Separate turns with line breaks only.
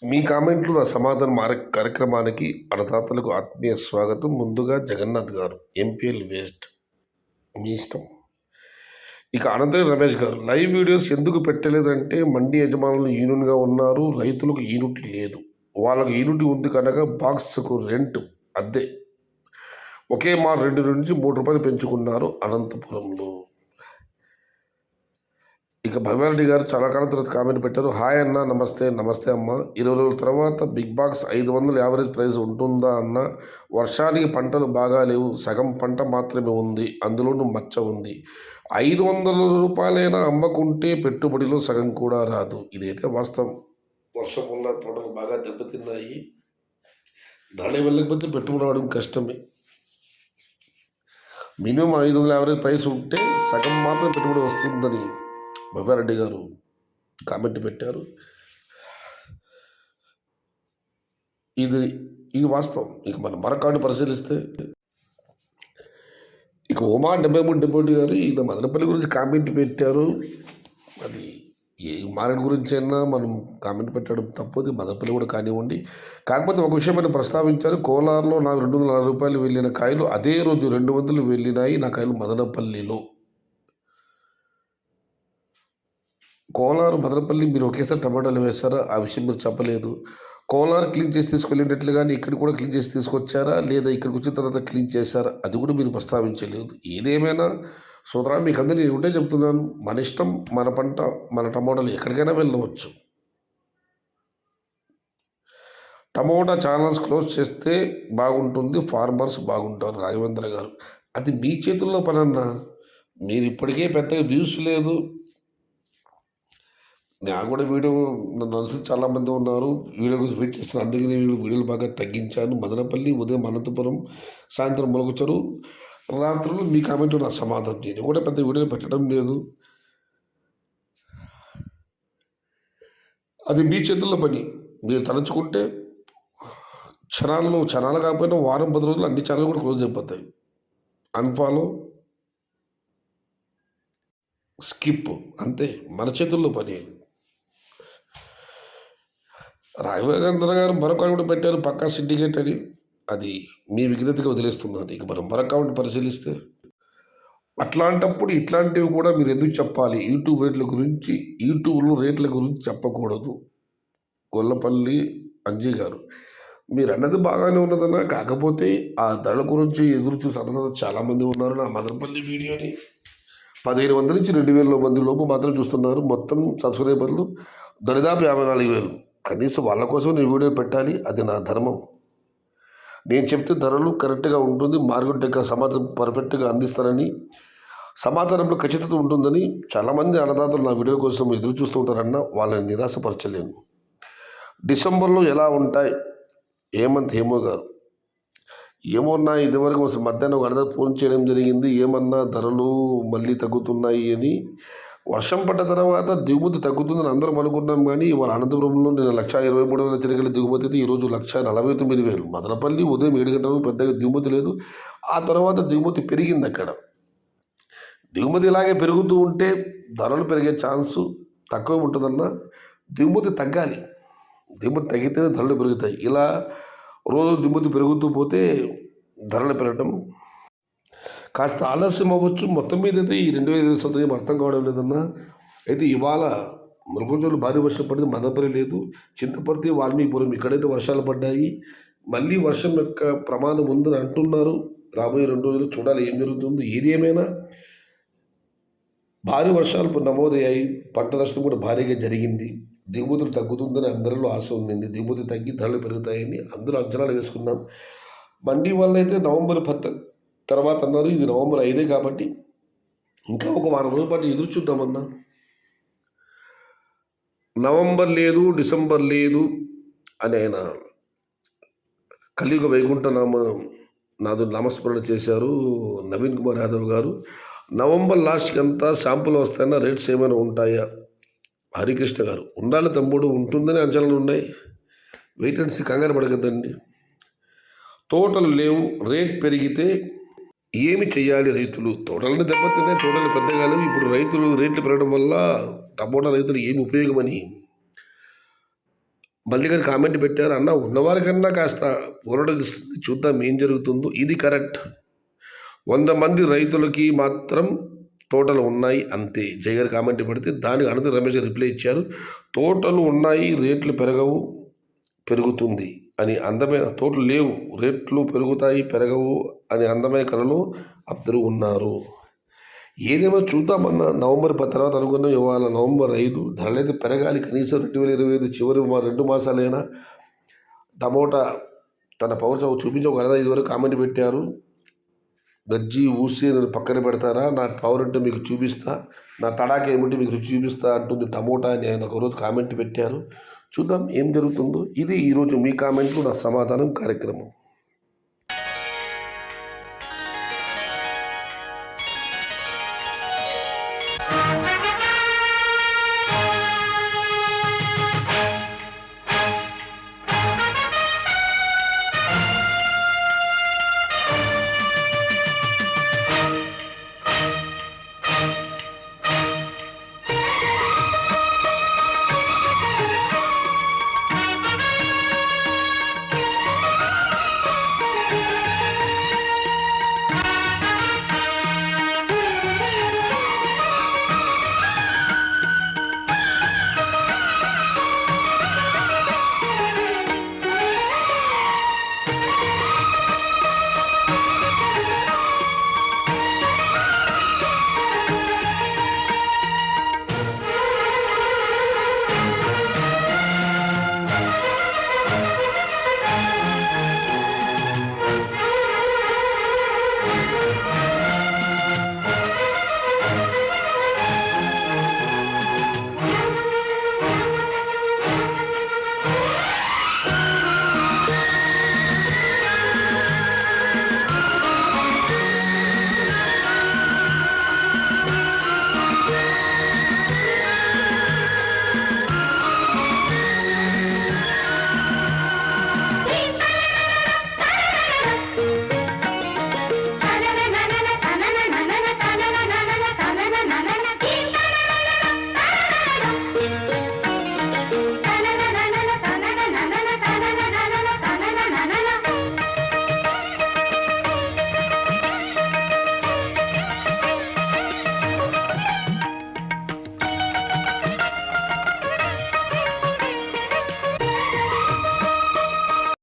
మీ కామెంట్లు నా సమాధానం కార్యక్రమానికి అన్నదాతలకు ఆత్మీయ స్వాగతం. ముందుగా జగన్నాథ్ గారు, ఎంపీఎల్ వేస్ట్, మీ ఇష్టం. ఇక అనంతరం రమేష్ గారు, లైవ్ వీడియోస్ ఎందుకు పెట్టలేదంటే మండి యజమానులు యూనియన్గా ఉన్నారు, రైతులకు యూనిట్ లేదు. వాళ్ళకు యూనిట్ ఉంది కనుక బాక్స్కు రెంట్ అద్దె ఒకే మార్ 2 నుంచి 3 రూపాయలు పెంచుకున్నారు అనంతపురంలో. ఇక భగవారెడ్డి గారు చాలా కాలం తర్వాత కామెంట్ పెట్టారు. హాయ్ అన్న, నమస్తే. నమస్తే అమ్మ. 20 రోజుల తర్వాత బిగ్ బాక్స్ 500 యావరేజ్ ప్రైస్ ఉంటుందా అన్న? వర్షానికి పంటలు బాగా లేవు, సగం పంట మాత్రమే ఉంది, అందులోనూ మచ్చ ఉంది. 500 రూపాయలైనా అమ్మకుంటే పెట్టుబడిలో సగం కూడా రాదు. ఇదైతే వాస్తవం. వర్షం వల్ల తోటలు బాగా దెబ్బతిన్నాయి. ధరలు వెళ్ళకపోతే పెట్టుబడి రావడం కష్టమే. మినిమం 500 యావరేజ్ ప్రైస్ ఉంటే సగం మాత్రం పెట్టుబడి వస్తుందని భగవారెడ్డి గారు కామెంట్ పెట్టారు. ఇది వాస్తవం. ఇక మన మరొకటి పరిశీలిస్తే ఇక ఉమా 73 గారు ఈయన మదనపల్లి గురించి కామెంట్ పెట్టారు. అది ఏ మార్కెట్ గురించి అయినా మనం కామెంట్ పెట్టడం తప్పదు, మదనపల్లి కూడా కానివ్వండి. కాకపోతే ఒక విషయం మనం ప్రస్తావించారు. కోలార్లో నాకు 240 రూపాయలు వెళ్ళిన కాయలు అదే రోజు 200 వెళ్ళినాయి నా కాయలు మదనపల్లిలో. కోలారు మదనపల్లి మీరు ఒకేసారి టమాటాలు వేస్తారా? ఆ విషయం మీరు చెప్పలేదు. కోలారు క్లీన్ చేసి తీసుకెళ్ళినట్లు కానీ ఇక్కడ కూడా క్లీన్ చేసి తీసుకొచ్చారా, లేదా ఇక్కడికి వచ్చిన తర్వాత క్లీన్ చేశారా? అది కూడా మీరు ప్రస్తావించలేదు. ఏదేమైనా సోదరా, మీకు అందరూ నేను ఉంటే చెప్తున్నాను, మన ఇష్టం, మన పంట, మన టమోటాలు ఎక్కడికైనా వెళ్ళవచ్చు. టమోటా ఛానల్స్ క్లోజ్ చేస్తే బాగుంటుంది, ఫార్మర్స్ బాగుంటారు. రాఘవేంద్ర గారు, అది మీ చేతుల్లో పనన్నా. మీరు ఇప్పటికే పెద్దగా వ్యూస్ లేదు. నేను కూడా వీడియో నన్ను అనుసరించి చాలామంది ఉన్నారు, వీడియో గురించి వెయిట్ చేస్తున్నారు. అందుకే నేను వీడియోలు బాగా తగ్గించాను. మదనపల్లి ఉదయం అనంతపురం, సాయంత్రం మొలకొచ్చారు, రాత్రులు మీ కామెంట్ నా సమాధానం. నేను కూడా పెద్ద వీడియోలు పెట్టడం లేదు. అది మీ చేతుల్లో పని. మీరు తలంచుకుంటే క్షణాలు కాకపోయినా వారం 10 రోజులు అన్ని ఛానల్ కూడా క్లోజ్ అయిపోతాయి. అన్ఫాలో, స్కిప్, అంతే. మన చేతుల్లో పని. రాఘవేంద్ర గారు మరొక అకౌంట్ పెట్టారు, పక్కా సిండికేట్ అని. అది మీ విజ్ఞతగా వదిలేస్తున్నాను. ఇక మనం మరొక అకౌంట్ పరిశీలిస్తే అట్లాంటప్పుడు ఇట్లాంటివి కూడా మీరు ఎందుకు చెప్పాలి? యూట్యూబ్లో రేట్ల గురించి చెప్పకూడదు. గొల్లపల్లి అంజీ గారు, మీరు అన్నది బాగానే ఉన్నదన్నా, కాకపోతే ఆ ధరల గురించి ఎదురు చూసి అన్నది చాలామంది ఉన్నారు. నా మదనపల్లి వీడియోని 1500 నుంచి 2000 మంది లోపు మాత్రం చూస్తున్నారు. మొత్తం సబ్స్క్రైబర్లు దరిదాపు 54,000. కనీసం వాళ్ళ కోసం నేను వీడియో పెట్టాలి, అది నా ధర్మం. నేను చెప్తే ధరలు కరెక్ట్గా ఉంటుంది, మార్కెట్ యొక్క సమాచారం పర్ఫెక్ట్గా అందిస్తానని, సమాచారంలో ఖచ్చితత ఉంటుందని చాలామంది అన్నదాతలు నా వీడియో కోసం ఎదురు చూస్తూ ఉంటారన్న, వాళ్ళని నిరాశపరచలేను. డిసెంబర్లో ఎలా ఉంటాయి? హేమో గారు, ఏమన్నా ఇదివరకు మధ్యాహ్నం ఒక అన్నదాత ఫోన్ చేయడం జరిగింది. ఏమన్నా ధరలు మళ్ళీ తగ్గుతున్నాయి అని. వర్షం పడ్డ తర్వాత దిగుమతి తగ్గుతుందని అందరం అనుకున్నాం, కానీ వాళ్ళ అనంతపురంలో నేను 1,23,000 చిరకల దిగుమతి అయితే ఈరోజు 1,49,000. మదనపల్లి ఉదయం 7 గంటలకు పెద్దగా దిగుమతి లేదు. ఆ తర్వాత దిగుమతి పెరిగింది. అక్కడ దిగుమతి ఇలాగే పెరుగుతూ ఉంటే ధరలు పెరిగే ఛాన్సు తక్కువ ఉంటుందన్న. దిగుమతి తగ్గాలి, దిగుమతి తగ్గితేనే ధరలు పెరుగుతాయి. ఇలా రోజు దిగుమతి పెరుగుతూ పోతే ధరలు పెరగడం కాస్త ఆలస్యం అవ్వచ్చు. మొత్తం మీద అయితే ఈ 2025 సంవత్సరం అర్థం కావడం లేదన్నా. అయితే ఇవాళ మృగంజోలు భారీ వర్షం పడింది, మదనపల్లి లేదు, చింతపర్తి, వాల్మీపురం ఇక్కడైతే వర్షాలు పడ్డాయి. మళ్ళీ వర్షం యొక్క ప్రమాదం ఉందని అంటున్నారు. రాబోయే 2 రోజులు చూడాలి ఏం జరుగుతుంది. ఏది ఏమైనా భారీ వర్షాలు నమోదయ్యాయి, పంట నష్టం కూడా భారీగా జరిగింది. దిగుమతులు తగ్గుతుందని అందరిలో ఆశ ఉండింది. దిగుమతి తగ్గి ధరలు పెరుగుతాయని అందరూ అంచనాలు వేసుకుందాం. మండీ వల్ల అయితే నవంబర్ 10 తర్వాత అన్నారు. ఇది నవంబర్ 5 కాబట్టి ఇంకా ఒక వారం రోజుల పాటు ఎదురు చూద్దామన్నా. నవంబర్ లేదు, డిసెంబర్ లేదు అని ఆయన కలియుగ వైకుంఠ నామస్మరణ చేశారు నవీన్ కుమార్ యాదవ్ గారు. నవంబర్ లాస్ట్కి అంతా శాంపుల్ వస్తాయన్నా, రేట్స్ ఏమైనా ఉంటాయా? హరికృష్ణ గారు, ఉండాలి తమ్ముడు, ఉంటుందని అంచనాలు ఉన్నాయి. వెయిట్ అండ్ సీ, కంగారు పడకద్దండి. తోటలు లేవు, రేట్ పెరిగితే ఏమి చేయాలి రైతులు? తోటలను దెబ్బతిన్నాయి, తోటలు పెద్దగా లేవు. ఇప్పుడు రైతులు రేట్లు పెరగడం వల్ల టమోటా రైతులు ఏమి ఉపయోగమని మళ్ళీ గారు కామెంట్ పెట్టారు, అన్న ఉన్నవారికన్నా కాస్త పోరాటం ఇస్తుంది, చూద్దాం ఏం జరుగుతుందో. ఇది కరెక్ట్. 100 మంది రైతులకి మాత్రం తోటలు ఉన్నాయి అంతే. జయ గారు కామెంట్ పెడితే దానికి అనంతరం రమేష్ గారు రిప్లై ఇచ్చారు, తోటలు ఉన్నాయి, రేట్లు పెరగవు, పెరుగుతుంది అని అందమైన, తోటలు లేవు, రేట్లు పెరుగుతాయి పెరగవు అని అందమైన కళలో అందరూ ఉన్నారు. ఏదేమో చూద్దామన్న. నవంబర్ 10 తర్వాత అనుకున్నాం, ఇవాళ నవంబర్ 5, ధరలైతే పెరగాలి. కనీసం 2025 చివరి 2 మాసాలైనా టమోటా తన పవర్ చూపించి ఒక 5 వరకు కామెంట్ పెట్టారు. గజ్జి ఊసి నేను పక్కన పెడతారా, నా పవర్ అంటే మీకు చూపిస్తా, నా తడాక ఏమిటి మీకు రుచి చూపిస్తా అంటుంది టమోటా అని ఆయన ఒకరోజు కామెంట్ పెట్టారు. చూద్దాం ఏం జరుగుతుందో. ఇది ఈరోజు మీ కామెంట్లు నా సమాధానం కార్యక్రమం.